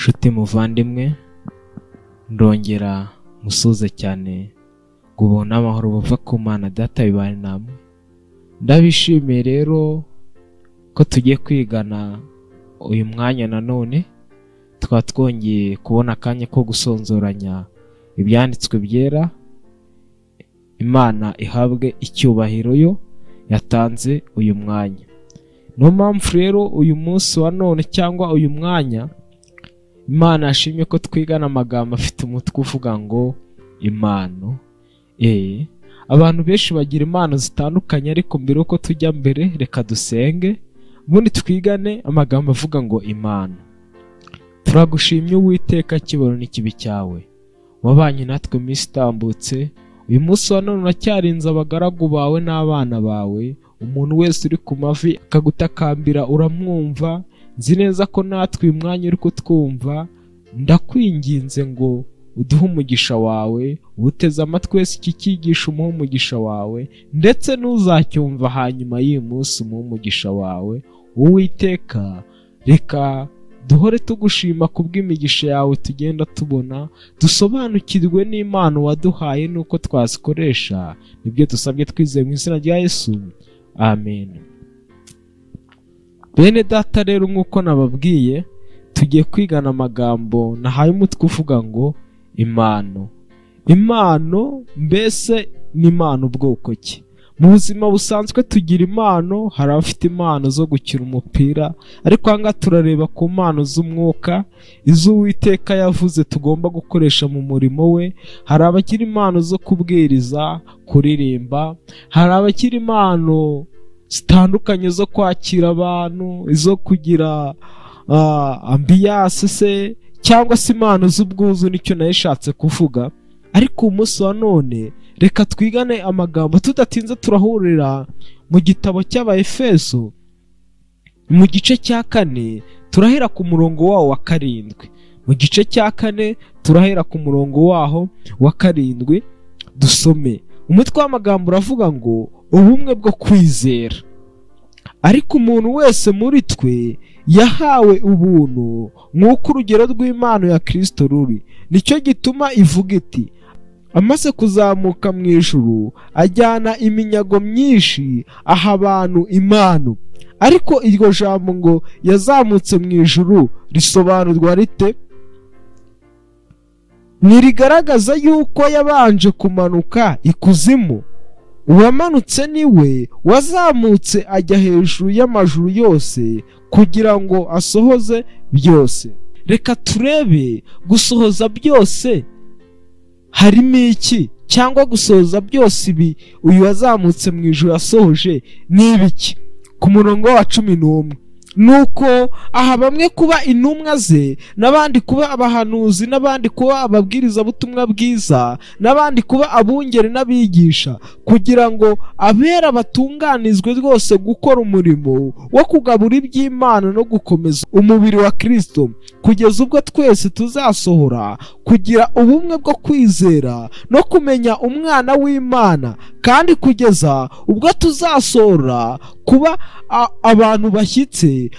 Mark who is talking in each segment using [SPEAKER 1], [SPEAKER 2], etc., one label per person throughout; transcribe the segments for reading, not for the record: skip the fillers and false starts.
[SPEAKER 1] nshuti muvandimwe, ndongera musuze cyane gubona amahoro buva ku Mana Data bibane namwe. Ndabishimiye rero ko tugiye kwigana uyu mwanya nanone, twongeye kubona akanya ko gusonzoranya ibyanditswe byera. Imana ihabwe icyubahiro yo yatanze uyu mwanya. No mpamvu rero uyu munsi wa none cyangwa uyu mwanya Imana yashimye ko twigana amagambo afite umutwe uvuga ngo impano. Abantu benshi bagira impano zitandukanye, ariko mbere uko tujya mbere reka dusenge ubundi twigane amagambo avuga ngo impano. Turagushimye Uwiteka kiboro n'ikibi cyawe, wabanye natwe iminsi itambutse. Uyu munsi wa none uracyarinze abagaragu bawe n'abana bawe. Umuntu wese uri ku mavi akagutakambira uramwumva. Nzi neza ko natwe uyu mwanya uri kutwumva. Ndakwinginze ngo uduhe umugisha wawe, ubuteze amatwi wese iki cyigisho umuhe umugisha wawe, ndetse n'uzacyumva hanyuma y'uyu munsi umuhe umugisha wawe. Uwiteka, reka duhore tugushima kubw'imigisha yawe tugenda tubona, dusobanukirwe n'Imana waduhaye nuko twazikoresha. Nibyo dusabye twizeye mu izina rya Yesu, amen. Bene data rero, nk'uko nababwiye, tugiye kwigana amagambo nahaye umutwe uvuga ngo impano. Impano mbese ni impano ubwoko ki? Mu buzima busanzwe tugira impano. Hari abafite impano zo gukina umupira, ariko aha ngaha turareba ku mpano z'umwuka, izo Uwiteka yavuze tugomba gukoresha mu murimo we. Hari abagira impano zo kubwiriza, kuririmba. Hari abagira impano zitandukanye zo kwakira abantu, izo kugira ambiyase se, cyangwa se impano z'ubwuzu, nicyo nayishatse kuvuga. Ariko umunsi wa none reka twigane amagambo tudatinze. Turahurira mu gitabo cy'Abaefeso mu gice cya 4, turahera ku murongo waho wa 7. Mu gice cya 4 turahera ku murongo waho wa 7. Dusome umutwe w'amagambo uravuga ngo ubumwe bwo kwizera. Ariko umuntu wese muri twe yahawe ubuntu nk'uko urugero rw'Imana ya Kristo ruri. Nicyo gituma ivuga iti, amaze kuzamuka mu ijuru ajyana iminyago myinshi aha abantu impano. Ariko iryo jambo ngo yazamutse mu ijuru risobanurwa rite? Ntirigaragaza yuko yabanje kumanuka ikuzimu. Uwamanutse niwe wazamutse ajya hejuru y'amajuru yose kugira ngo asohoze byose. Reka turebe gusohoza byose harimo iki, cyangwa gusohoza byose ibi uyu wazamutse mu ijuru asohoje ni ibiki? Ku murongo wa 11, nuko aha bamwe kuba intumwa ze, n'abandi kuba abahanuzi, n'abandi kuba ababwiriza butumwa bwiza, n'abandi kuba abungeri n'abigisha, kugira ngo abera batunganizwe rwose gukora umurimo wo kugabura iby'Imana no gukomeza umubiri wa Kristo, kugeza ubwo twese tuzasohora kugira ubumwe bwo kwizera no kumenya umwana w'Imana, kandi kugeza ubwo tuzasohora kuba abantu bashyitse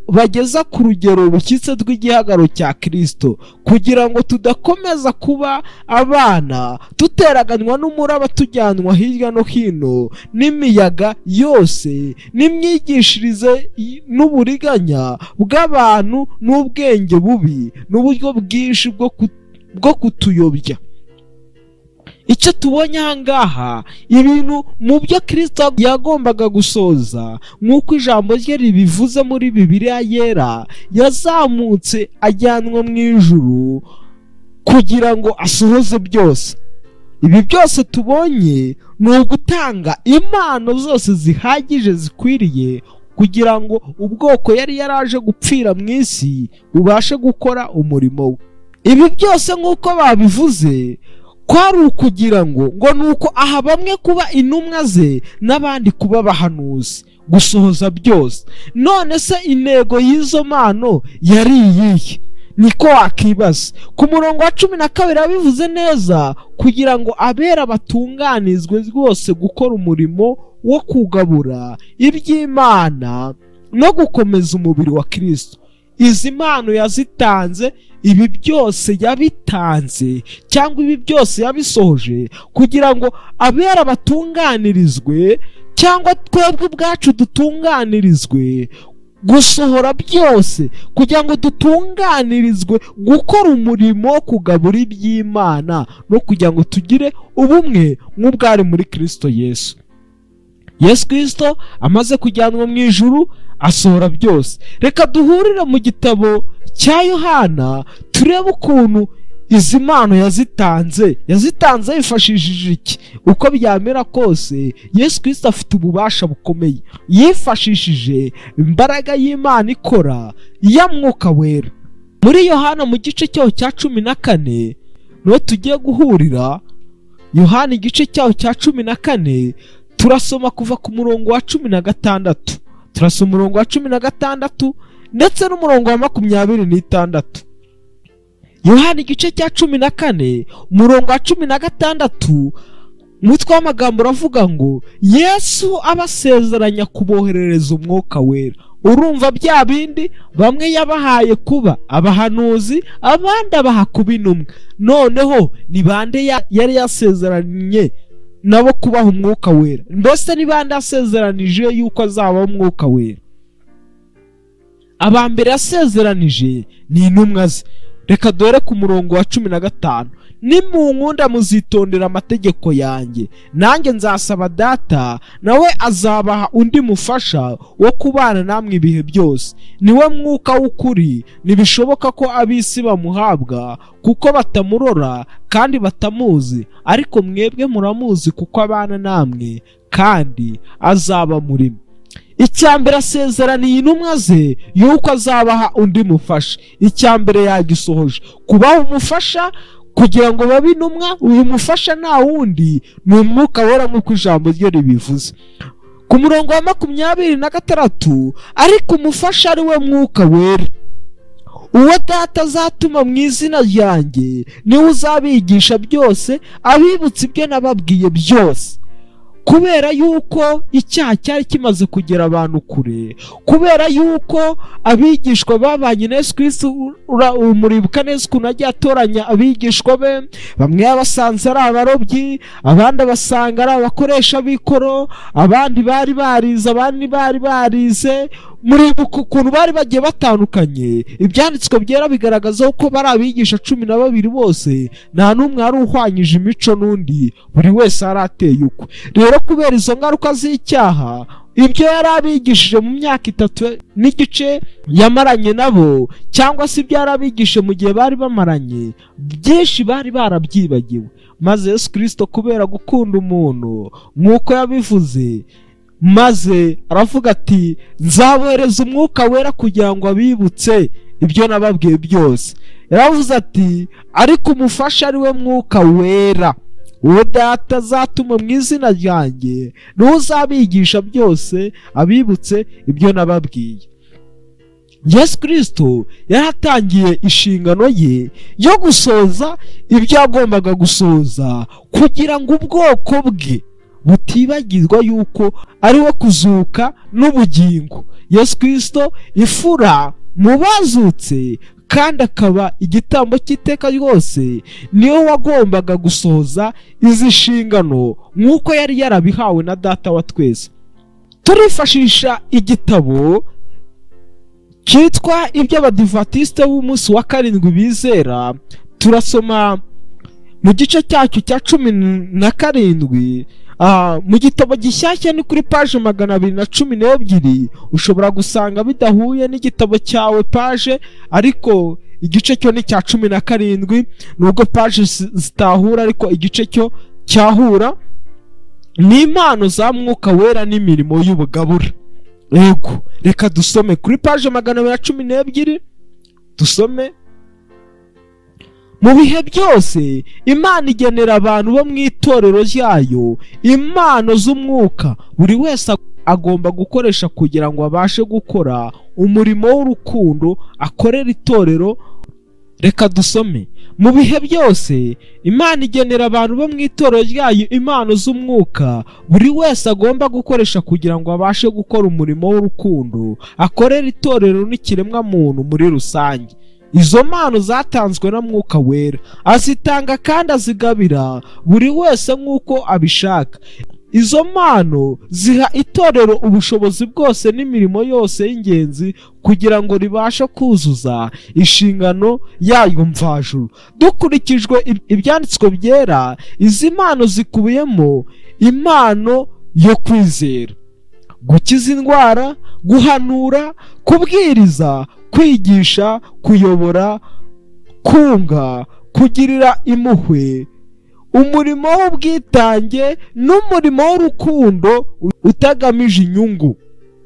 [SPEAKER 1] bageza ku rugero rushyitse rw'igihagararo cya Kristo, kugira ngo tudakomeza kuba abana tuteraganywa n'umuraba tujyanwa hirya no hino n'imiyaga yose n'imyigishirize n'uburiganya bw'abantu n'ubwenge bubi n'uburyo bwinshi bwo kutuyobya. Icyo tubonye aha ngaha, ibintu mu byo Kristo yagombaga gusoza, nk'uko ijambo rye ribivuze muri Bibiliya yera, yazamutse ajyanwa mu ijuru kugira ngo asohoze byose. Ibi byose tubonye ni ugutanga impano zose zihagije zikwiriye kugira ngo ubwoko yari yaraje gupfira mu isi bubashe gukora umurimo we. Ibi byose nk'uko babivuze kwari ukugira ngo nuko aha bamwe kuba intumwa ze, n'abandi kuba abahanuzi, gusohoza byose. None se intego y'izo mpano yari iyihe? Niko wakibaza. Ku murongo wa 12 abivuze neza, kugira ngo abera batunganizwe rwose gukora umurimo wo kugabura iby'Imana no gukomeza umubiri wa Kristo. izi mpano yazitanze, ibi byose yabitanze cyangwa ibi byose yabisohoje kugira ngo abera batunganirizwe cyangwa twebwe ubwacu dutunganirizwe gusohora byose, kugira ngo dutunganirizwe gukora umurimo wo kugabura iby'Imana no kugira ngo tugire ubumwe nk'ubwari muri Kristo Yesu. Yesu Kristo amaze kujyanwa mu ijuru asohora byose. Reka duhurire mu gitabo cya Yohana turebe ukuntu izi mpano yazitanze yifashishije iki. Uko byamera kose Yesu Kristo afite ububasha bukomeye, yifashishije imbaraga y'Imana ikora ya Mwuka Wera. Muri Yohana mu gice cyaho cya 14 no tugiye guhurira. Yohana igice cyaho cya 14 turasoma kuva ku murongo wa 16, turasoma umurongo wa 16 ndetse n'umurongo wa 26. Yohana igice cya 14 umurongo wa 16 umutwe w'amagambo uravuga ngo Yesu abasezeranya kuboherereza Umwuka Wera. Urumva bya bindi bamwe yabahaye kuba abahanuzi, abandi abaha kuba intumwa. Noneho ni bande yari yasezeranye nabo kubaha Umwuka Wera? Mbese ni bande yasezeranije yuko azaba Umwuka Wera? Abambere yasezeranije ni intumwa ze. Reka dore ku murongo wa 15, nimunkunda muzitondera amategeko yanjye, nanjye nzasaba Data, nawe azabaha undi mufasha wo kubana namwe ibihe byose, niwe Mwuka w'ukuri. Ntibishoboka ko ab'isi bamuhabwa kuko batamurora kandi batamuzi, ariko mwebwe muramuzi kuko abana namwe kandi azaba murimo. Icyambere asezeraniye intumwa ze yuko azabaha undi mufasha. Icyambere yagisohoje, kubaha umufasha kugira ngo babe intumwa. Uyu mufasha nta wundi ni Umwuka Wera nk'uko ijambo rye ribivuze. Ku murongo wa 26, ariko umufasha ari we Mwuka Wera, uwo Data azatuma mu izina ryanjye, niwe uzabigisha byose, abibutsa ibyo nababwiye byose. Kubera yuko icyaha cyari kimaze kugera abantu kure, kubera yuko abigishwa babanye na Yesu Kristo, muribuka neza ukuntu agiye atoranya abigishwa be. Bamwe basanze ari abarobyi, abandi basanga ari abakoresha b'ikoro, abandi bari barize, abandi bari barize. Muribuka ukuntu bari bagiye batandukanye. Ibyanditswe byera bigaragaza ko bari abigisha 12 bose nta n'umwe ari uhwanyije imico n'undi, buri wese ari ateye ukwe. Rero kubera izo ngaruka z'icyaha, ibyo yari abigishije mu myaka 3 n'igice yamaranye nabo, cyangwa se ibyo yari abigishije mu gihe bari bamaranye, byinshi bari barabyibagiwe. Maze Yesu Kristo kubera gukunda umuntu nk'uko yabivuze, maze aravuga ati nzabohereza Umwuka Wera kugira ngo abibutse ibyo nababwiye byose. Yaravuze ati ariko umufasha ari we Mwuka Wera, uwo Data azatuma mu izina ryanjye, niwe uzabigisha byose, abibutse ibyo nababwiye. Yesu Kristo yaratangiye inshingano ye yo gusoza ibyo yagombaga gusoza kugira ngo ubwoko bwe butibagirwa yuko ari we kuzuka n'ubugingo. Yesu Kristo ifura mu bazutse kandi akaba igitambo cy'iteka ryose, niwe wagombaga gusohoza izi nshingano nk'uko yari yarabihawe na Data wa twese. Turifashisha igitabo cyitwa iby'Abadivantisite b'umunsi wa 7 bizera. Turasoma mu gice cyacyo cya 17 mu gitabo gishyashya ni kuri page 212. Ushobora gusanga bidahuye n'igitabo cyawe page, ariko igice cyo ni cya 17 nubwo page zitahura, ariko igice cyo cyahura. Ni impano za Mwuka Wera n'imirimo y'ubugabura. Yego, reka dusome kuri page 212. Dusome: mu bihe byose Imana igenera abantu bo mu itorero ryayo impano z'umwuka, buri wese agomba gukoresha kugira ngo abashe gukora umurimo w'urukundo akorera itorero. Reka dusome: mu bihe byose Imana igenera abantu bo mu itorero ryayo impano z'umwuka buri wese agomba gukoresha kugira ngo abashe gukora umurimo w'urukundo akorera itorero n'ikiremwa muntu muri rusange. Izo mpano zatanzwe na Mwuka Wera, azitanga kandi azigabira buri wese nk'uko abishaka. Izo mpano ziha itorero ubushobozi bwose n'imirimo yose y'ingenzi kugira ngo ribashe kuzuza inshingano yayo mvajuru. Dukurikijwe ibyanditswe byera, izi mpano zikubiyemo impano yo kwizera, gukiza indwara, guhanura, kubwiriza, kwigisha, kuyobora, kunga, kugirira impuhwe, umurimo w'ubwitange n'umurimo w'urukundo utagamije inyungu.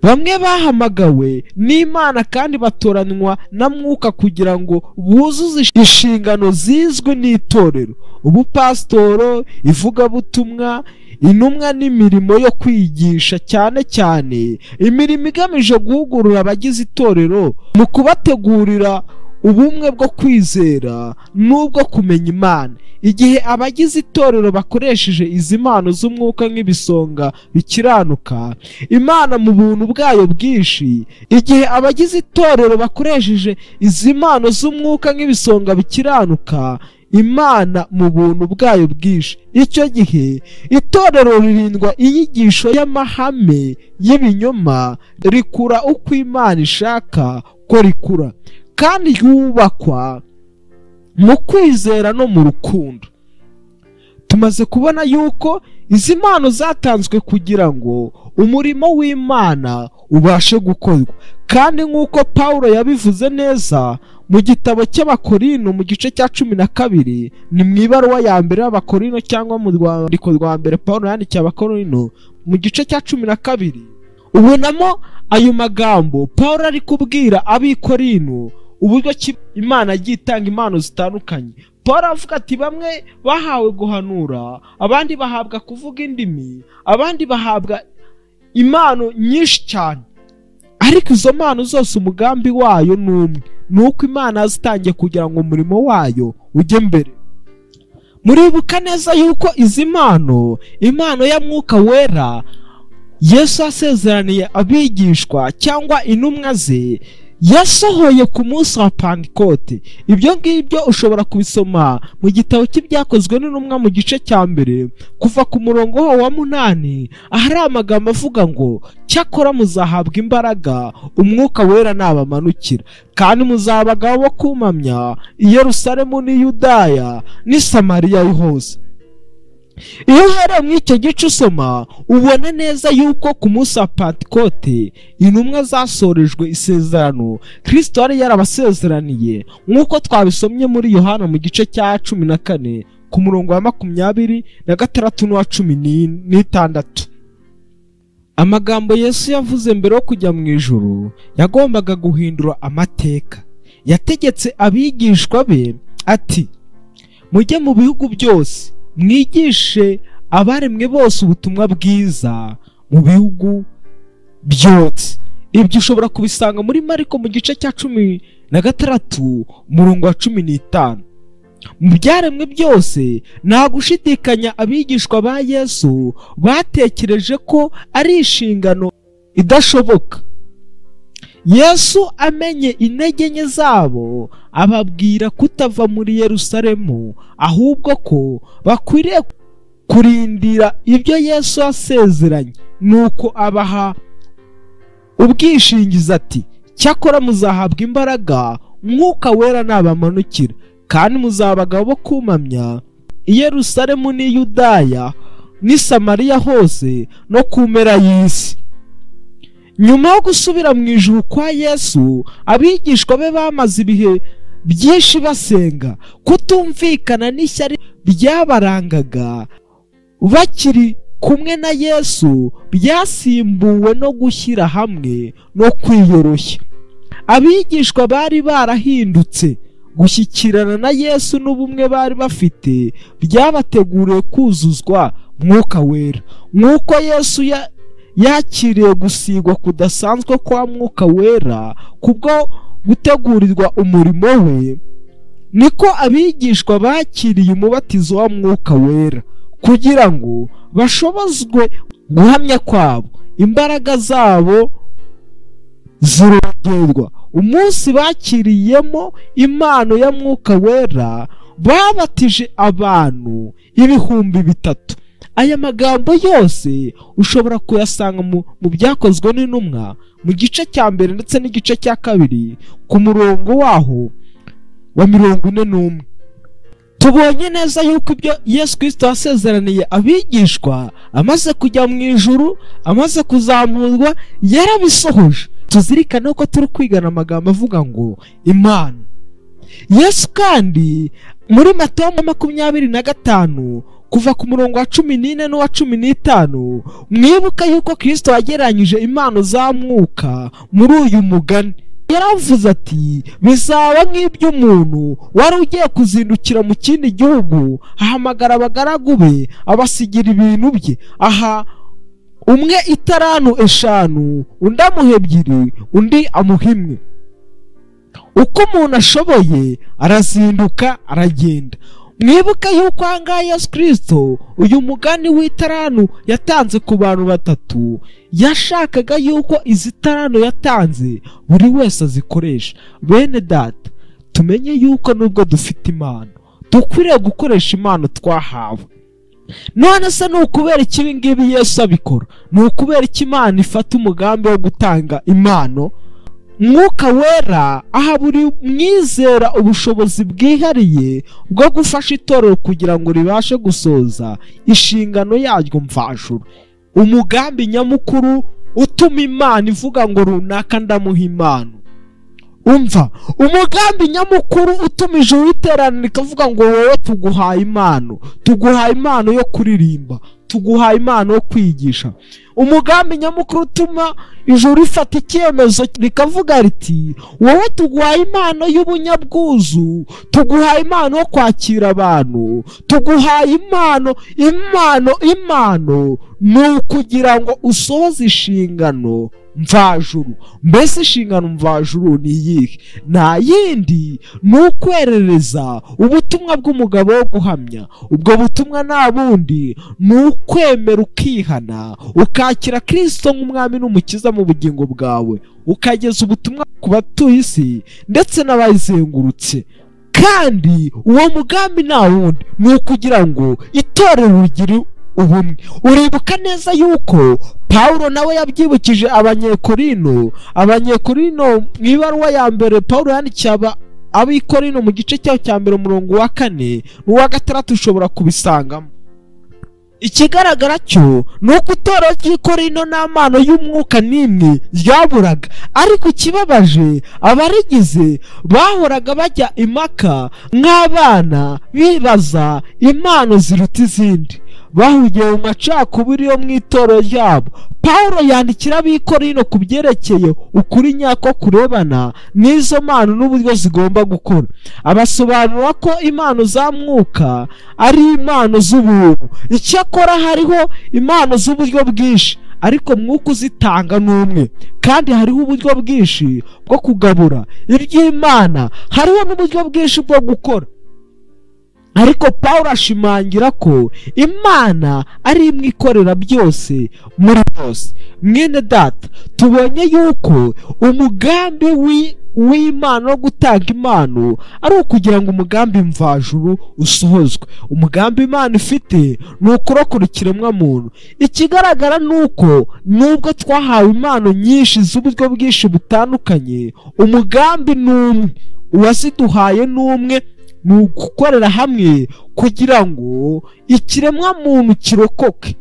[SPEAKER 1] Bamwe bahamagawe n'Imana kandi batoranywa na Mwuka kugira ngo buzuze inshingano zizwe n'itorero: ubupasitoro, ivugabutumwa, intumwa n'imirimo yo kwigisha, cyane cyane imirimo igamije guhugurura abagize itorero mu kubategurira ubumwe bwo kwizera n'ubwo kumenya Imana. Igihe abagize itorero bakoresheje izi mpano z'umwuka nk'ibisonga bikiranuka Imana mu buntu bwayo bwinshi, igihe abagize itorero bakoresheje izi mpano z'umwuka nk'ibisonga bikiranuka Imana mu buntu bwayo bwinshi, icyo gihe itorero ririndwa inyigisho y'amahame y'ibinyoma, rikura uko Imana ishaka ko rikura, kandi yubakwa mu kwizera no mu rukundo. Tumaze kubona yuko izi mpano zatanzwe kugira ngo umurimo w'Imana ubashe gukorwa, kandi nk'uko Pawulo yabivuze neza mu gitabo cy'Abakorino mu gice cya 12, ni mu ibaruwa ya mbere y'Abakorino cyangwa mu rwandiko rwa mbere Pawulo yandikiye Abakorino mu gice cya 12, ubonamo ayo magambo Pawulo ari kubwira ab'ikorino uburyo Imana yagiye itanga impano zitandukanye. Pawulo avuga ati bamwe bahawe guhanura, abandi bahabwa kuvuga indimi, abandi bahabwa impano nyinshi cyane, ariko izo mpano zose umugambi wayo ni umwe, ni uko Imana yazitangiye kugira ngo umurimo wayo ujye mbere. Muribuka neza yuko izi mpano, impano ya Mwuka Wera Yesu asezeraniye abigishwa cyangwa intumwa ze, yasohoye ku munsi wa Pentekote. Ibyo ngibyo ushobora kubisoma mu gitabo cy'ibyakozwe n'intumwa mu gice cya mbere kuva ku murongo wa 8, ahari amagambo avuga ngo cyakora muzahabwa imbaraga Umwuka Wera nabamanukira, kandi muzaba abagabo bo kumamya i Yerusalemu n'i Yudaya n'i Samariya hose. Iyo uhereye muri icyo gice usoma, ubona neza yuko ku munsi wa Pentekote intumwa zasorejwe isezerano Kristo yari yarabasezeraniye, nk'uko twabisomye muri Yohana mu gice cya 14 ku murongo wa 26 n'uwa 16. Amagambo Yesu yavuze mbere yo kujya mu ijuru yagombaga guhindura amateka. Yategetse abigishwa be ati, mujye mu bihugu byose mwigishe abaremwe bose ubutumwa bwiza mu bihugu byose. Ibyo ushobora kubisanga muri Mariko mu gice cya 16 umurongo wa 15. Mu byaremwe byose nta gushidikanya abigishwa ba Yesu batekereje ko ari inshingano idashoboka. Yesu amenye intege nke zabo ababwira kutava muri Yerusalemu, ahubwo ko bakwiriye kurindira ibyo Yesu asezeranye, nuko abaha ubwishingizi ati, cyakora muzahabwa imbaraga Umwuka Wera nabamanukira, kandi muzaba abagabo bo kumamya i Yerusalemu n'i Yudaya n'i Samariya hose no ku mpera y'isi. Nyuma yo gusubira mu ijuru kwa Yesu, abigishwa be bamaze ibihe byinshi basenga. Kutumvikana n'ishyari byabarangaga bakiri kumwe na Yesu byasimbuwe no gushyira hamwe no kwiyoroshya. Abigishwa bari barahindutse. Gushyikirana na Yesu n'ubumwe bari bafite byabateguriye kuzuzwa Mwuka Wera. Nk'uko Yesu yakiriye gusigwa kudasanzwe kwa Mwuka Wera kubwo gutegurirwa umurimo we, niko abigishwa bakiriye umubatizo wa Mwuka Wera kugira ngo bashobozwe guhamya kwabo, imbaraga zabo zirongerwa. Umunsi bakiriyemo impano ya Mwuka Wera babatije abantu 3,000. Aya magambo yose ushobora kuyasanga mu byakozwe n'intumwa mu gice cya mbere ndetse n'igice cya kabiri ku murongo waho wa 41. Tubonye neza yuko ibyo Yesu Kristo yasezeraniye abigishwa amaze kujya mu ijuru, amaze kuzamurwa, yarabisohoje. Tuzirikane ko turi kwigana amagambo avuga ngo Imana. Yesu kandi muri Matayo 25 kuva ku murongo wa 14 n'uwa 15, mwibuka yuko Kristo yageranyije impano za Mwuka muri uyu mugani. Yaravuze ati, bizaba nk'iby'umuntu wari ugiye kuzindukira mu kindi gihugu, ahamagara abagaragu be abasigira ibintu bye. Aha umwe 5,000, undi amuha 2, undi amuha 1. Uko umuntu ashoboye arazinduka aragenda. Mwibuka yuko ahangaha Yesu Kristo uyu mugani w'5 yatanze ku bantu 3, yashakaga yuko izi 5 yatanze buri wese azikoresha. Bene data, tumenye yuko nubwo dufite impano dukwiriye gukoresha impano twahawe. None se n'ukubera ikibi ngibi Yesu abikora? N'ukubera iki Imana ifata umugambi wo gutanga impano? Mwuka Wera aha buri mwizera ubushobozi bwihariye bwo gufasha itorero kugira ngo ribashe gusoza inshingano yaryo mvajuru. Umugambi nyamukuru utuma Imana ivuga ngo runaka ndamuha impano. Umva, umugambi nyamukuru utuma ijuru riterana rikavuga ngo wowe tuguhaye impano, tuguhaye impano yo kuririmba, tuguhaye impano yo kwigisha. Umugambi nyamukuru utuma ijuru rifata icyemezo rikavuga riti, wowe tuguhaye impano y'ubunyabwuzu, tuguhaye impano yo kwakira abantu, tuguhaye impano ni ukugira ngo usohoze inshingano mvajuru. Mbese inshingano mvajuru ni iyihe? Nta yindi, ni ukwerereza ubutumwa bw'umugabo wo guhamya. Ubwo butumwa nta bundi ni ukwemera ukihana, ukakira Kristo nk'umwami n'umukiza mu bugingo bwawe, ukageza ubutumwa ku batuye isi ndetse n'abayizengurutse. Kandi uwo mugambi nta wundi, ni ukugira ngo itorero rigire ubumwe. Uribuka neza yuko Pawulo nawe yabyibukije abanyekorino mu ibaruwa ya mbere Pawulo yandikiye abikorino mu gice cyaho cya mbere umurongo wa 4 n'uwa 6 ushobora kubisangamo. Ikigaragara cyo ni uko itorero ry'ikorino nta mpano y'umwuka n'imwe ryaburaga, ariko ikibabaje abarigize bahoraga bajya impaka nk'abana bibaza impano ziruta izindi. Bahugiye mu macakubiri yo mu itorero ryabo. Pawulo yandikira abikorino ku byerekeye ukuri nyako kurebana n'izo mpano n'uburyo zigomba gukora. Abasobanura ko impano za Mwuka ari impano z'ubuntu. Icyakora hariho impano z'uburyo bwinshi, ariko Mwuka uzitanga n'umwe. Kandi hariho uburyo bwinshi bwo kugabura iby'Imana, hariho n'uburyo bwinshi bwo gukora. Ariko Pawulo ashimangira ko Imana ari imwe ikorera byose muri bose. Mwene data, tubonye yuko umugambi w'Imana wo gutanga impano ari ukugira ngo umugambi mvajuru usohozwe. Umugambi Imana ifite ni ukurokora ikiremwamuntu. Ikigaragara ni uko nubwo twahawe impano nyinshi z'uburyo bwinshi butandukanye, umugambi ni umwe, uwaziduhaye ni umwe, ni ugukorera hamwe kugira ngo ikiremwamuntu kirokoke,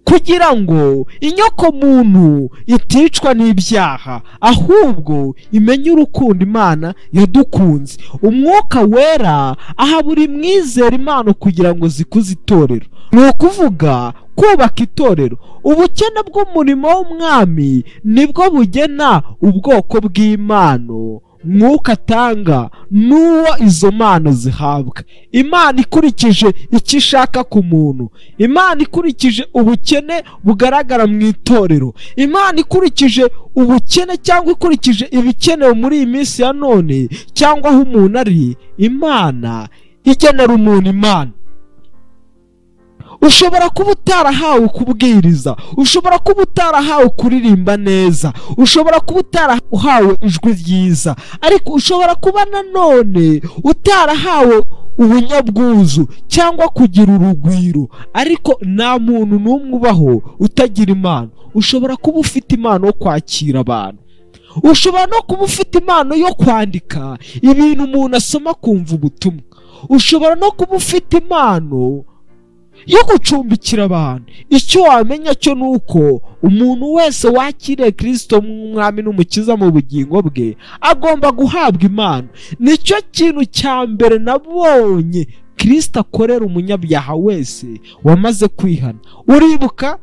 [SPEAKER 1] kugira ngo inyoko muntu iticwa n'ibyaha, ahubwo imenye urukundo Imana yadukunze. Umwuka Wera aha buri mwizera impano kugira ngo zikuze itorero, ni ukuvuga kubaka itorero. Ubukene bw'umurimo w'umwami nibwo bugena ubwoko bw'Imana mwuka atanga n'uwo izo mpano zihabwa. Imana ikurikije icyo ishaka ku muntu, Imana ikurikije ubukene bugaragara mu itorero, Imana ikurikije ubukene cyangwa ikurikije ibikenewe muri iyi minsi ya none cyangwa aho umuntu ari, Imana igenera umuntu impano. Ushobora kuba utarahawe kubwiriza, ushobora kuba utarahawe kuririmba neza, ushobora kuba utarahawe ijwi ryiza, ariko ushobora kuba nanone utarahawe ubunyabwuzu cyangwa kugira urugwiro, ariko nta muntu n'umwe ubaho utagira impano. Ushobora kuba ufite impano yo kwakira abantu, ushobora no kuba ufite impano yo kwandika ibintu umuntu asoma kumva ubutumwa, ushobora no kuba ufite impano yo gucumbikira abantu. Icyo wamenya cyo nuko umuntu wese wakiriye Kristo mwami n'umukiza mu bugingo bwe agomba guhabwa impano. Nicyo kintu cya mbere nabonye Kristo akorera umunyabyaha wese wamaze kwihana. Uribuka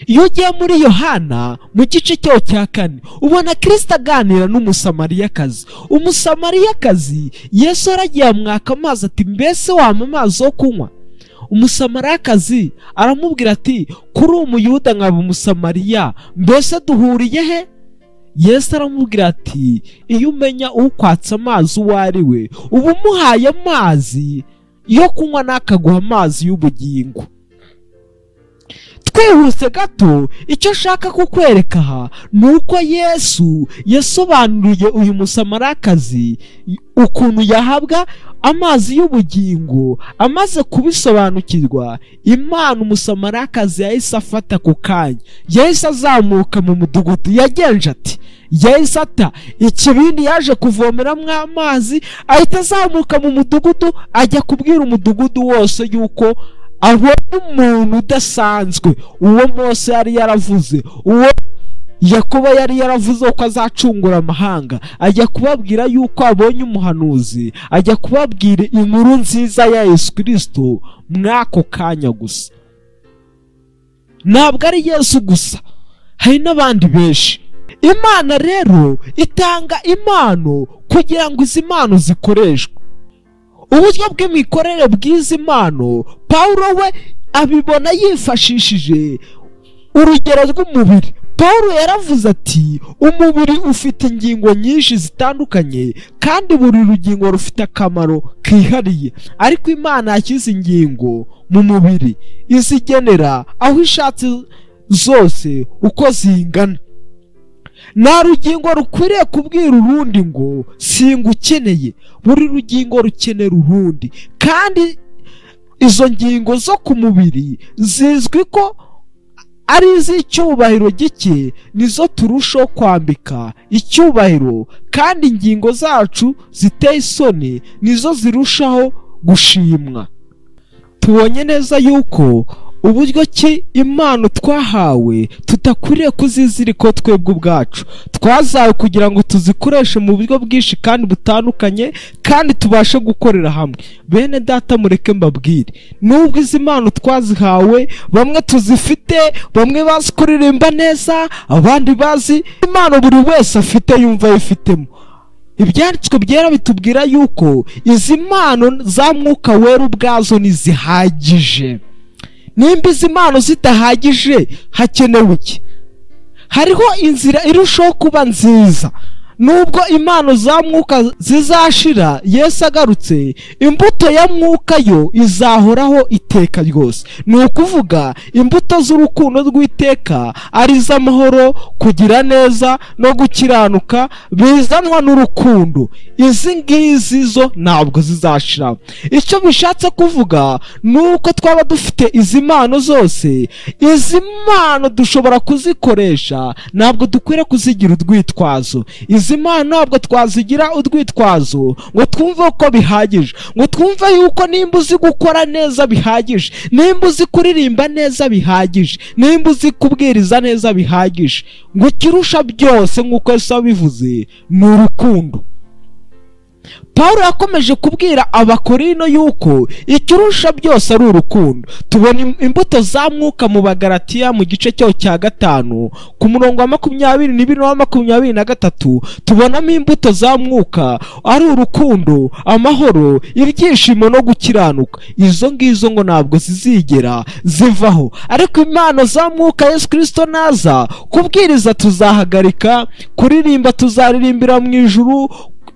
[SPEAKER 1] iyo ugiye muri Yohana mu gice cyaho cya 4 ubona Kristo aganira n'umusamariyakazi. Umusamariyakazi Yesu aragiye amwaka amazi ati mbese wampa amazi yo kunywa? Umusamariyakazi aramubwira ati kuri umuyuda nkaba umusamariya, mbese duhuriye he? Yesu aramubwira ati iyo umenya ukwatsa amazi uwo ari we uba umuhaye amazi yo kunywa n'akaguha amazi y'ubugingo. Twihuse gato, icyo shaka kukwereka aha nuko Yesu yasobanuriye uyu musamariyakazi ukuntu yahabwa amazi y'ubugingo. Amaze kubisobanukirwa, Imana umusamariyakazi yahise afata ku kanya, yahise azamuka mu mudugudu. Yagenje ati yahise ata ikibindi yaje kuvomeramo amazi, ahita azamuka mu mudugudu ajya kubwira umudugudu wose yuko abonye umuntu udasanzwe, uwo Mose yari yaravuze, uwo Yakobo yari yaravuze ko azacungura amahanga. Ajya kubabwira yuko abonye umuhanuzi, ajya kubabwira inkuru nziza ya Yesu Kristo mwako kanya gusa. Ntabwo ari Yesu gusa, hari n'abandi benshi. Imana rero itanga impano kugira ngo izi mpano zikoreshwe. Uburyo bw'imikorere bw'izi mpano Pawulo we abibona yifashishije urugero rw'umubiri. Pawulo yaravuze ati umubiri ufite ingingo nyinshi zitandukanye kandi buri rugingo rufite akamaro kihariye, ariko Imana yashyize ingingo mu mubiri izigenera aho ishatse zose uko zingana. Nta rugingo rukwiriye kubwira urundi ngo singukeneye, buri rugingo rukenera urundi, kandi izo ngingo zo ku mubiri zizwi ko ari iz'icyubahiro gike nizo turushaho kwambika icyubahiro, kandi ingingo zacu ziteye isoni nizo zirushaho gushimwa. Tubonye neza yuko uburyo ki impano twahawe tutakwiriye kuzizirika twebwe ubwacu. Twazawe kugira ngo tuzikoreshe mu buryo bwinshi kandi butandukanye, kandi tubashe gukorera hamwe. Bene data mureke mbabwire, nubwo izi impano twazihawe, bamwe tuzifite, bamwe bazi kuririmba neza, abandi bazi impano buri wese afite yumva yifitemo. Ibyanditswe byera bitubwira yuko izi impano za mwuka wera ubwazo ntizihagije. Nimba izi impano zidahagije hakenewe iki? Hariho inzira irushaho kuba nziza. Nubwo impano za mwuka zizashira, Yesu agarutse, imbuto ya mwuka yo izahoraho iteka ryose. Ni ukuvuga imbuto z'urukundo rw'iteka ari iz'amahoro, kugira neza no gukiranuka bizanwa n'urukundo. Izi ngizi zo ntabwo zizashira. Icyo bishatse kuvuga nuko twaba dufite izi mpano zose, izi mpano dushobora kuzikoresha, ntabwo dukwiriye kuzigira urwitwazo. Izi mpano ntabwo twazigira urwitwazo ngo twumve ko bihagije, ngo twumve yuko nimba uzi gukora neza bihagije, nimba uzi kuririmba neza bihagije, nimba uzi kubwiriza neza bihagije. Ngo kirusha byose nk'uko Yesu abivuze ni urukundo. Pawulo yakomeje kubwira abakorino yuko ikirusha byose ari urukundo. Tubona imbuto za mwuka mu Bagalatiya mu gice cyo cya 5 ku murongo wa 22 na 23, tubonamo imbuto za mwuka ari urukundo, amahoro, ibyishimo no gukiranuka. Izo ngizo ngo ntabwo zizigera zivaho, ariko impano za mwuka Yesu Kristo naza kubwiriza tuzahagarika, kuririmba tuzaririmbira mu ijuru,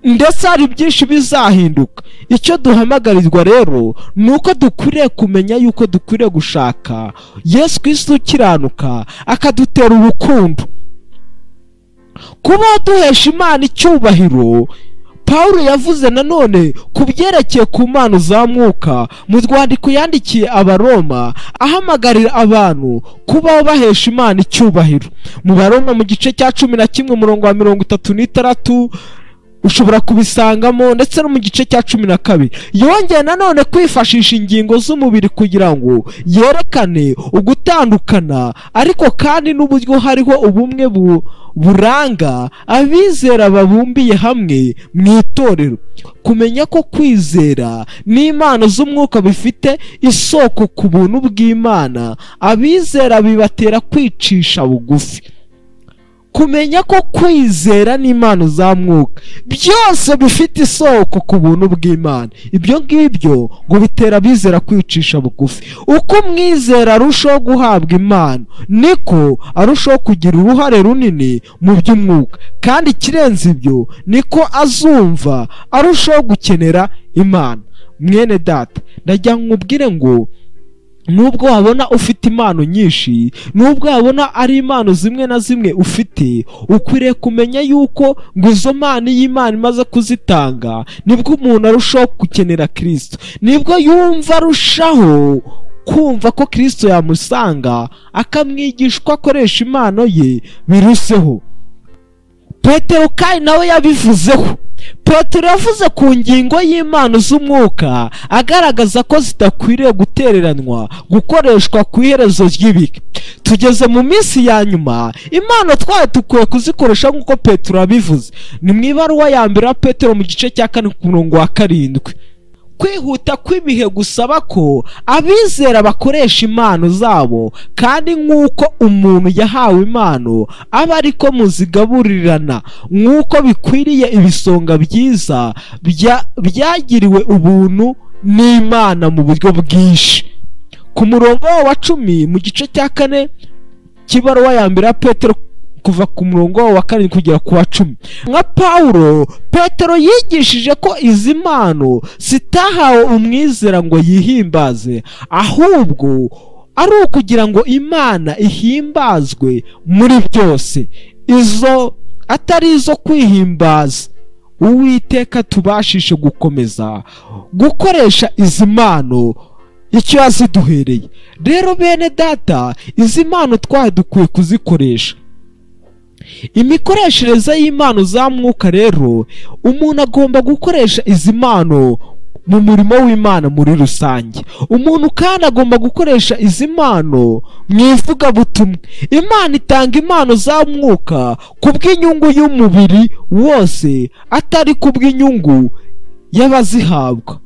[SPEAKER 1] ndetse hari byinshi bizahinduka. Icyo duhamagarirwa rero nuko dukwiriye kumenya yuko dukwiriye gushaka Yesu Kristo ukiranuka, akadutera urukundo, kuba duhesha Imana icyubahiro. Pawulo yavuze nanone ku byerekeye ku mpano za mwuka mu rwandiko yandikiye Abaroma, ahamagarira abantu kubaho bahesha Imana icyubahiro. Mu Baroma mu gice cya 11 umurongo wa 36 ushobora kubisangamo, ndetse no mu gice cya 12 yongeye nanone kwifashisha ingingo z'umubiri kugira ngo yerekane ugutandukana, ariko kandi n'uburyo hariho ubumwe buranga abizera babumbiye hamwe mu itorero. Kumenya ko kwizera n'impano z'umwuka bifite isoko ku buntu bw'Imana, abizera bibatera kwicisha bugufi. Kumenya ko kwizera n'impano za mwuka byose bifite isoko ku buntu bw'Imana, ibyo ngibyo ngo bitera abizera kwicisha bugufi. Uko umwizera arushaho guhabwa impano, niko arushaho kugira uruhare runini mu by'umwuka, kandi ikirenze ibyo niko azumva arushaho gukenera Imana. Mwene data, ndagira ngo nkubwire ngo nubwo wabona ufite impano nyinshi, nubwo wabona ari impano zimwe na zimwe ufite, ukwiriye kumenya yuko ngo izo mpano y'Imana imaze kuzitanga nibwo umuntu arushaho gukenera Kristo, nibwo yumva arushaho kumva ko Kristo yamusanga akamwigisha uko akoresha impano ye biruseho. Petero kandi nawe yabivuzeho. Petero yavuze ku ngingo y'impano z'umwuka agaragaza ko zidakwiriye gutereranwa, gukoreshwa ku iherezo ry'ibihe. Tugeze mu minsi ya nyuma, impano twari dukwiye kuzikoresha nk'uko Petero yabivuze. Ni mu ibaruwa ya mbere ya Petero mu gice cya 4 ku murongo wa 7. Kwihuta kw'ibihe gusaba ko abizera bakoresha impano zabo, kandi nk'uko umuntu yahawe impano aba ariko muzigaburirana, nk'uko bikwiriye ibisonga byiza byagiriwe ubuntu n'Imana mu buryo bwinshi. Ku murongo wa 10 mu gice cya 4 cy'ibaruwa ya mbere ya Petero kuva ku murongo wa 7 kugera ku wa 10. Nka Pawulo, Petero yigishije ko izi mpano zitahawe umwizera ngo yihimbaze, ahubwo ari ukugira ngo Imana ihimbazwe muri byose. Izo atari izo kwihimbaza. Uwiteka tubashishe gukomeza gukoresha izi mpano icyo yaziduhereye. Rero bene data, izi mpano twari dukwiye kuzikoresha. Imikoreshereze y'impano za mwuka rero, umuntu agomba gukoresha izi mpano mu murimo w'Imana muri rusange. Umuntu kandi agomba gukoresha izi mpano mu ivugabutumwa. Imana itanga impano za mwuka kubw'inyungu y'umubiri wose, atari kubw'inyungu y'abazihabwa.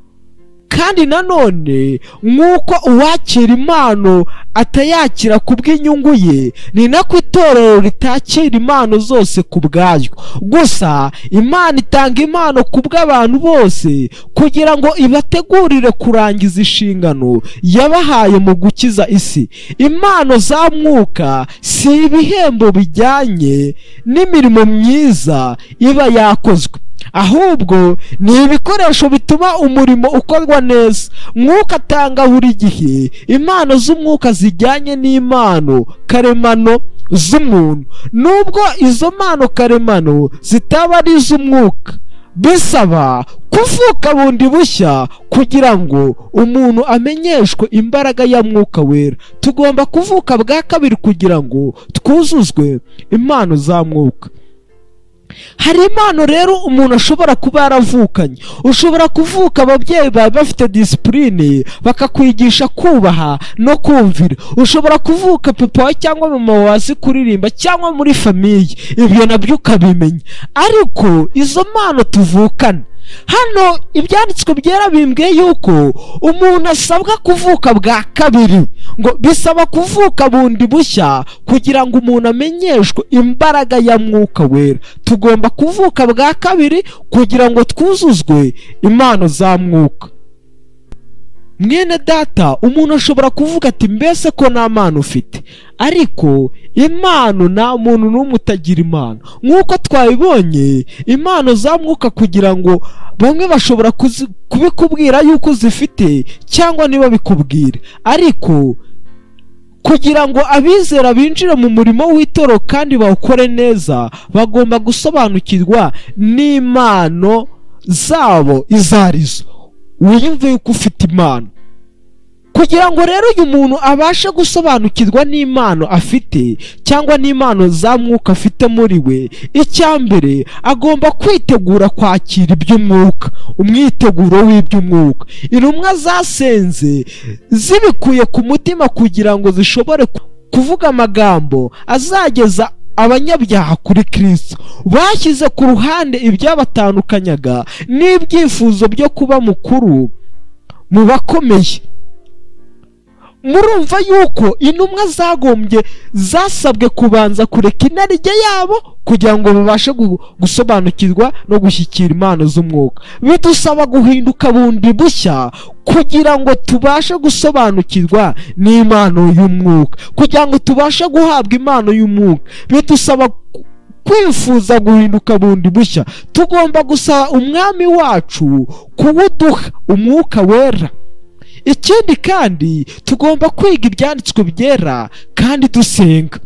[SPEAKER 1] Kandi nanone nk'uko uwakira impano atayakira kubw'inyungu ye, ni nako itorero ritakira impano zose ku bwayo. Gusa Imana itanga impano kubw'abantu bose kugira ngo ibategurire kurangiza inshingano yabahaye mu gukiza isi. Impano za mwuka si ibihembo bijyanye n'imirimo myiza iba yakozwe, ahubwo ni ibikoresho bituma umurimo ukorwa neza. Mwuka atanga buri gihe impano z'umwuka zijyanye n'impano karemano z'umuntu. Nubwo izo mpano karemano zitaba ari iz'umwuka, bisaba kuvuka bundi bushya kugira ngo umuntu amenyeshwe imbaraga ya mwuka wera. Tugomba kuvuka bwa kabiri kugira ngo twuzuzwe impano za mwuka. Hari impano rero umuntu ashobora kuba yaravukanye. Ushobora kuvuka ababyeyi bawe bafite disipurine, bakakwigisha kubaha no kumvira. Ushobora kuvuka papa wawe cyangwa mama wawe azi kuririmba, cyangwa muri famiye, ibyo nabyo ukabimenya. Ariko izo mpano tuvukana hano ibyanditswe byera bimbwiye yuko umuntu asabwa kuvuka bwa kabiri, ngo bisaba kuvuka bundi bushya kugira ngo umuntu amenyeshwe imbaraga ya mwuka wera. Tugomba kuvuka bwa kabiri kugira ngo twuzuzwe impano za mwuka. Mwene data, umuntu ashobora kuvuga ati mbese ko nta mpano ufite, ariko impano nta muntu n'umwe utagira impano. Nk'uko twabibonye, impano za mwuka kugira ngo bamwe bashobora kubikubwira yuko uzifite cyangwa niba bikubwira, ariko kugira ngo abizera binjire mu murimo w'itoro kandi bawukore neza, bagomba gusobanukirwa n'impano zabo izo arizo. Wiyumve yuko ufite impano. Kugira ngo rero uyu muntu abashe gusobanukirwa n'impano afite cyangwa n'impano za mwuka afite muri we, icyambere agomba kwitegura kwakira iby'umwuka, umwiteguro w'iby'umwuka. Intumwa zasenze zibikuye ku mutima kugira ngo zishobore kuvuga amagambo azageza abanyabyaha kuri Kristo. Bashyize ku ruhande ibyabatandukanyaga n'ibyifuzo byo kuba mukuru mu bakomeye. Murumva yuko intumwa zasabwe kubanza kureka inarijye yabo kugira ngo babashe gusobanukirwa no gushyikira impano z'umwuka. Bidusaba guhinduka bundi bushya kugira ngo tubashe gusobanukirwa n'impano y'umwuka, kugira ngo tubashe guhabwa impano y'umwuka. Bidusaba kwifuza guhinduka bundi bushya. Tugomba gusaba umwami wacu kuwuduha umwuka wera. Ikindi kandi tugomba kwiga ibyanditswe byera kandi dusenga.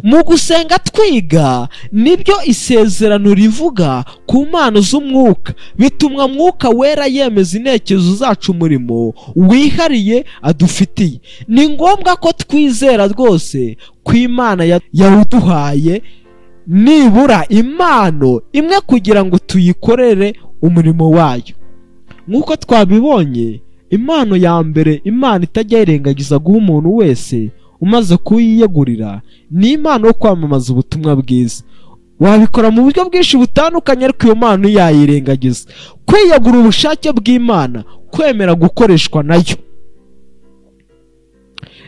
[SPEAKER 1] Mu gusenga twiga nibyo isezerano rivuga ku mpano z'umwuka, bituma mwuka wera yemeza intekerezo zacu umurimo wihariye adufitiye. Ni ngombwa ko twizera rwose ko Imana yawuduhaye nibura impano imwe kugira ngo tuyikorere umurimo wayo. Nk'uko twabibonye, impano ya mbere Imana itajya yirengagiza guha umuntu wese umaze kuyiyegurira ni impano yo kwamamaza ubutumwa bwiza. Wabikora mu buryo bwinshi butandukanye, ariko iyo mpano yayirengagiza. Kwiyegura ubushake bw'Imana, kwemera gukoreshwa nayo.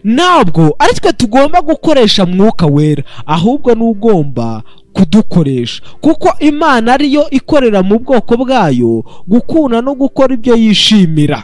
[SPEAKER 1] Ntabwo ari twe tugomba gukoresha mwuka wera, ahubwo n'ugomba kudukoresha, kuko Imana ariyo ikorera mu bwoko bwayo gukunda no gukora ibyo yishimira.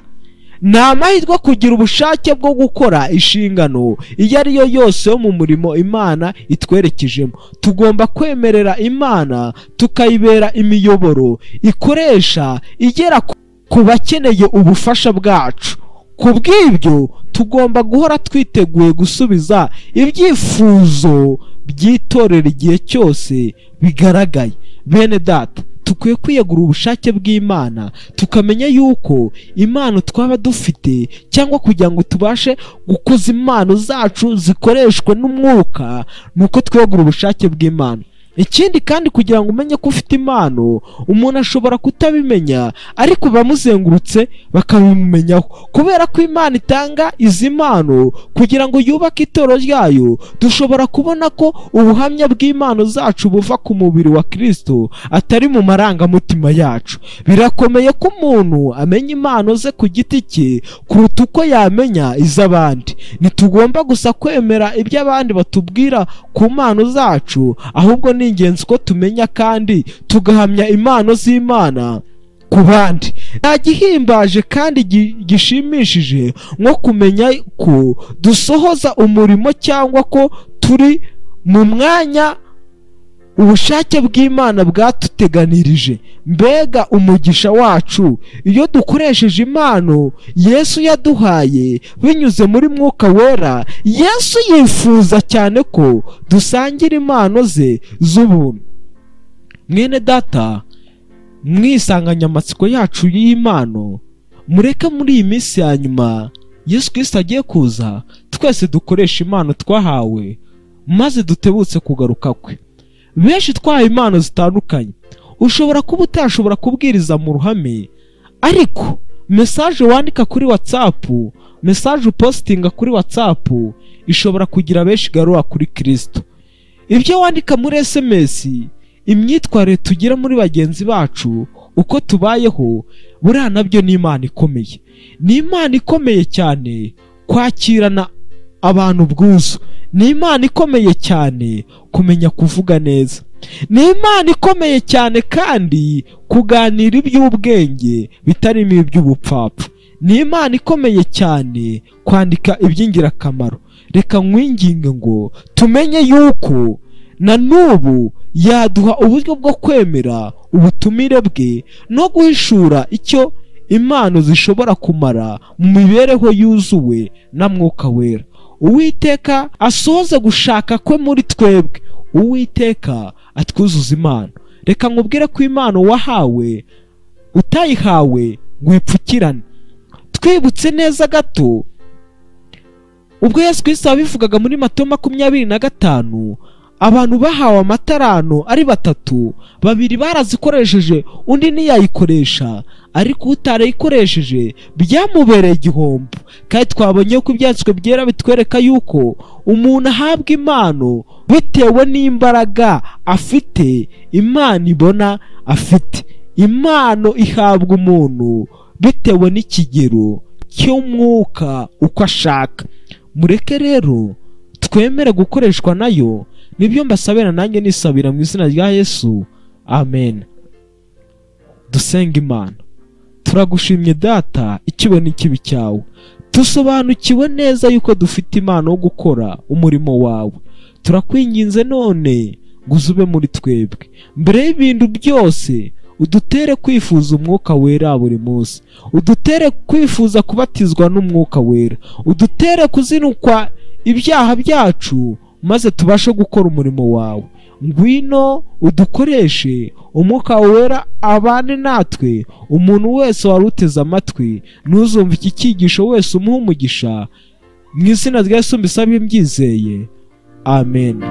[SPEAKER 1] Ni amahirwe kugira ubushake bwo gukora inshingano iyo ari yo yose yo mu murimo Imana itwerekejemo. Tugomba kwemerera Imana tukayibera imiyoboro ikoresha igera ku bakeneye ubufasha bwacu. Ku bw'ibyo tugomba guhora twiteguye gusubiza ibyifuzo by'itorero igihe cyose bigaragaye. Bene data, tukwiye kwiyegura ubushake bw'Imana, tukamenya yuko impano twaba dufite cyangwa kugira ngo tubashe gukuza impano zacu zikoreshwe n'umwuka, nuko twiyegura ubushake bw'Imana. Ikindi kandi kugira ngo umenye ko ufite impano, umuntu ashobora kutabimenya ariko bamuzengurutse bakabimumenyaho, kubera ko Imana itanga izi mpano kugira ngo yubake itorero ryayo. Dushobora kubona ko ubuhamya bw'impano zacu buva ku mubiri wa Kristo, atari mu marangamutima yacu. Birakomeye ko umuntu amenya impano ze ku giti cye kuruta uko yamenya iz'abandi. Ntitugomba gusa kwemera ibyo abandi batubwira ku mpano zacu, ahubwo ni ingenzi ko tumenya kandi tugahamya impano z'Imana ku bandi. Nta gihimbaje kandi gishimishije nko kumenya ko dusohoza umurimo cyangwa ko turi mu mwanya ubushake bw'Imana bwatuteganirije. Mbega umugisha wacu iyo dukoresheje impano Yesu yaduhaye binyuze muri mwuka wera. Yesu yifuza cyane ko dusangira impano ze z'ubuntu. Mwene data, mwisanganyamatsiko yacu y'impano, mureke muri iyi minsi ya nyuma Yesu Kristo agiye kuza, twese dukoresha impano twahawe maze dutebutse kugaruka kwe. Benshi twahawe impano zitandukanye. Ushobora kuba utashobora kubwiriza mu ruhame, ariko message wandika kuri WhatsApp, message upostinga kuri WhatsApp ishobora kugira benshi garura kuri Kristo. Ibyo wandika muri SMS, imyitwarire tugira muri bagenzi bacu, uko tubayeho buriya nabyo ni Imana ikomeye, ni Imana ikomeye cyane kwakirana abantu bwuzu, ni Imana ikomeye cyane kumenya kuvuga neza, ni Imana ikomeye cyane kandi kuganira iby'ubwenge bitarimo iby'ubupfapfa, ni Imana ikomeye cyane kwandika iby'ingirakamaro. Reka nkwinginge ngo tumenye yuko na n'ubu yaduha uburyo bwo kwemera ubutumire bwe no guhishura icyo impano zishobora kumara mu mibereho yuzuwe na Mwuka Wera. Uwiteka asohoze gushaka kwe muri twebwe, Uwiteka atwuzuza impano. Reka nkubwire ko impano wahawe utayihawe ngo ipfukirane. Twibutse neza gato ubwo Yesu Kristo yabivugaga muri Matayo 25, abantu bahawe amatarano ari 3, 2 barazikoresheje undi ntiyayikoresha, ariko utarayikoresheje byamubereye igihombo. Kandi twabonye ko ibyanditswe byera bitwereka yuko umuntu ahabwa impano bitewe n'imbaraga afite, Imana ibona afite. Impano ihabwa umuntu bitewe n'ikigero cy'umwuka uko ashaka. Mureke rero twemere gukoreshwa nayo, nibyo mbasabira nanjye nisabira mu izina rya Yesu, amen. Dusenga Imana. Turagushimye Data ikibono ikibi cyawe, dusobanukiwe neza yuko dufite impano yo gukora umurimo wawe. Turakwinginze none ngo uzube muri twebwe, mbere y'ibintu byose udutere kwifuza Umwuka Wera buri munsi, udutere kwifuza kubatizwa n'Umwuka Wera, udutere kuzinukwa ibyaha byacu maze tubashe gukora umurimo wawe. Ngwino udukoreshe, Umwuka Wera abane natwe. Umuntu wese waruteze amatwi ntuzumva iki cyigisho wese umuha umugisha, mu izina rya Yesu mbisabye mbyizeye, amen.